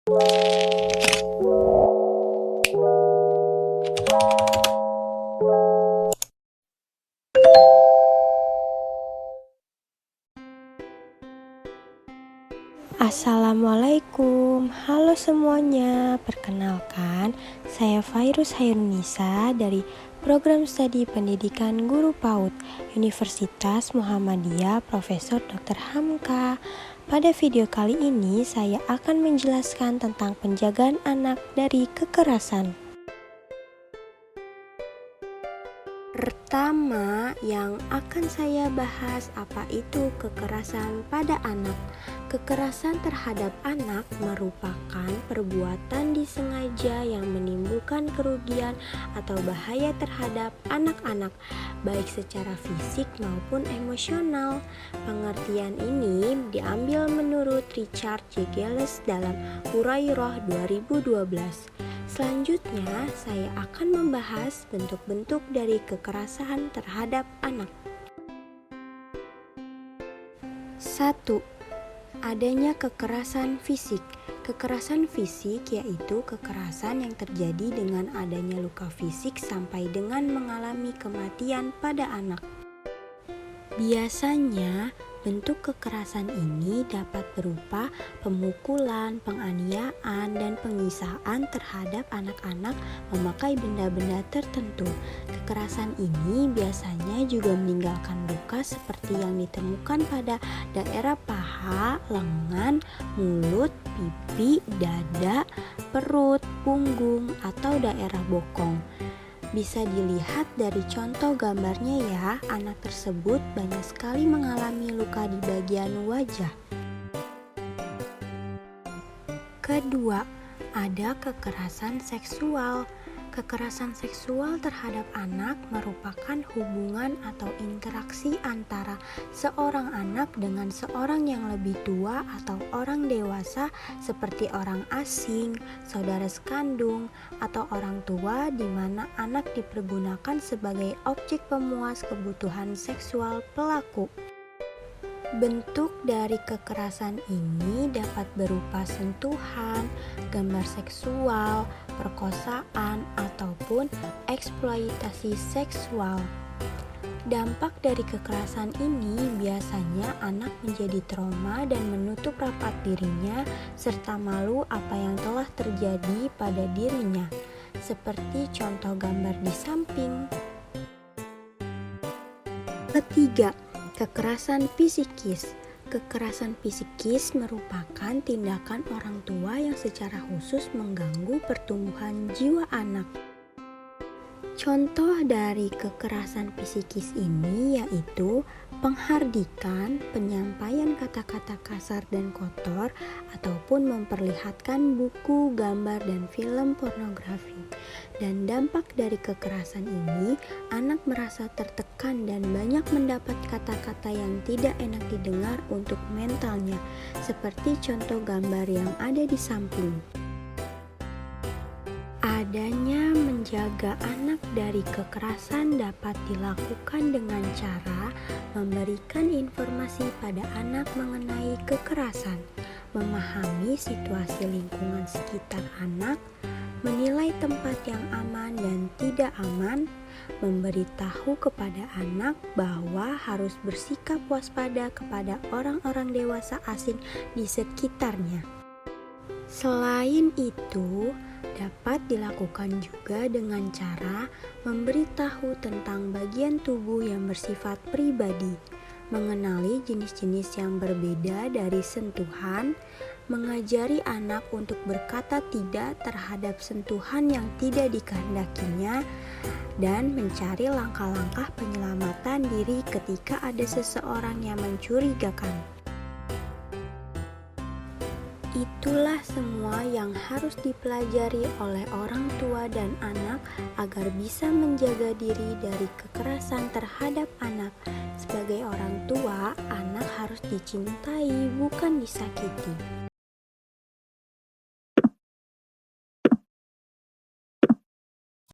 Assalamualaikum, halo semuanya. Perkenalkan, saya Fairuz Hairunisa dari Program Studi Pendidikan Guru PAUD Universitas Muhammadiyah Profesor Dr. Hamka. Pada video kali ini saya akan menjelaskan tentang penjagaan anak dari kekerasan. Pertama, yang akan saya bahas apa itu kekerasan pada anak. Kekerasan terhadap anak merupakan perbuatan disengaja yang menimbulkan kerugian atau bahaya terhadap anak-anak, baik secara fisik maupun emosional. Pengertian ini diambil menurut Richard J. Gales dalam Hurairah 2012. Selanjutnya, saya akan membahas bentuk-bentuk dari kekerasan terhadap anak. 1. Adanya kekerasan fisik. Kekerasan fisik yaitu kekerasan yang terjadi dengan adanya luka fisik sampai dengan mengalami kematian pada anak. Biasanya, bentuk kekerasan ini dapat berupa pemukulan, penganiayaan, dan penyiksaan terhadap anak-anak memakai benda-benda tertentu. Kekerasan ini biasanya juga meninggalkan luka seperti yang ditemukan pada daerah paha, lengan, mulut, pipi, dada, perut, punggung, atau daerah bokong. Bisa dilihat dari contoh gambarnya ya, anak tersebut banyak sekali mengalami luka di bagian wajah. Kedua, ada kekerasan seksual. Kekerasan seksual terhadap anak merupakan hubungan atau interaksi antara seorang anak dengan seorang yang lebih tua atau orang dewasa seperti orang asing, saudara sekandung, atau orang tua di mana anak dipergunakan sebagai objek pemuas kebutuhan seksual pelaku. Bentuk dari kekerasan ini dapat berupa sentuhan, gambar seksual, perkosaan, ataupun eksploitasi seksual. Dampak dari kekerasan ini biasanya anak menjadi trauma dan menutup rapat dirinya serta malu apa yang telah terjadi pada dirinya, seperti contoh gambar di samping. Ketiga, kekerasan psikis. Kekerasan psikis merupakan tindakan orang tua yang secara khusus mengganggu pertumbuhan jiwa anak. Contoh dari kekerasan psikis ini yaitu penghardikan, penyampaian kata-kata kasar dan kotor, ataupun memperlihatkan buku, gambar, dan film pornografi. Dan dampak dari kekerasan ini, anak merasa tertekan dan banyak mendapat kata-kata yang tidak enak didengar untuk mentalnya, seperti contoh gambar yang ada di samping. Adanya menjaga anak dari kekerasan dapat dilakukan dengan cara memberikan informasi pada anak mengenai kekerasan, memahami situasi lingkungan sekitar anak, menilai tempat yang aman dan tidak aman, memberitahu kepada anak bahwa harus bersikap waspada kepada orang-orang dewasa asing di sekitarnya. Selain itu, dapat dilakukan juga dengan cara memberitahu tentang bagian tubuh yang bersifat pribadi, mengenali jenis-jenis yang berbeda dari sentuhan, mengajari anak untuk berkata tidak terhadap sentuhan yang tidak dikehendakinya, dan mencari langkah-langkah penyelamatan diri ketika ada seseorang yang mencurigakan. Itulah semua yang harus dipelajari oleh orang tua dan anak agar bisa menjaga diri dari kekerasan terhadap anak. Sebagai orang tua, anak harus dicintai, bukan disakiti.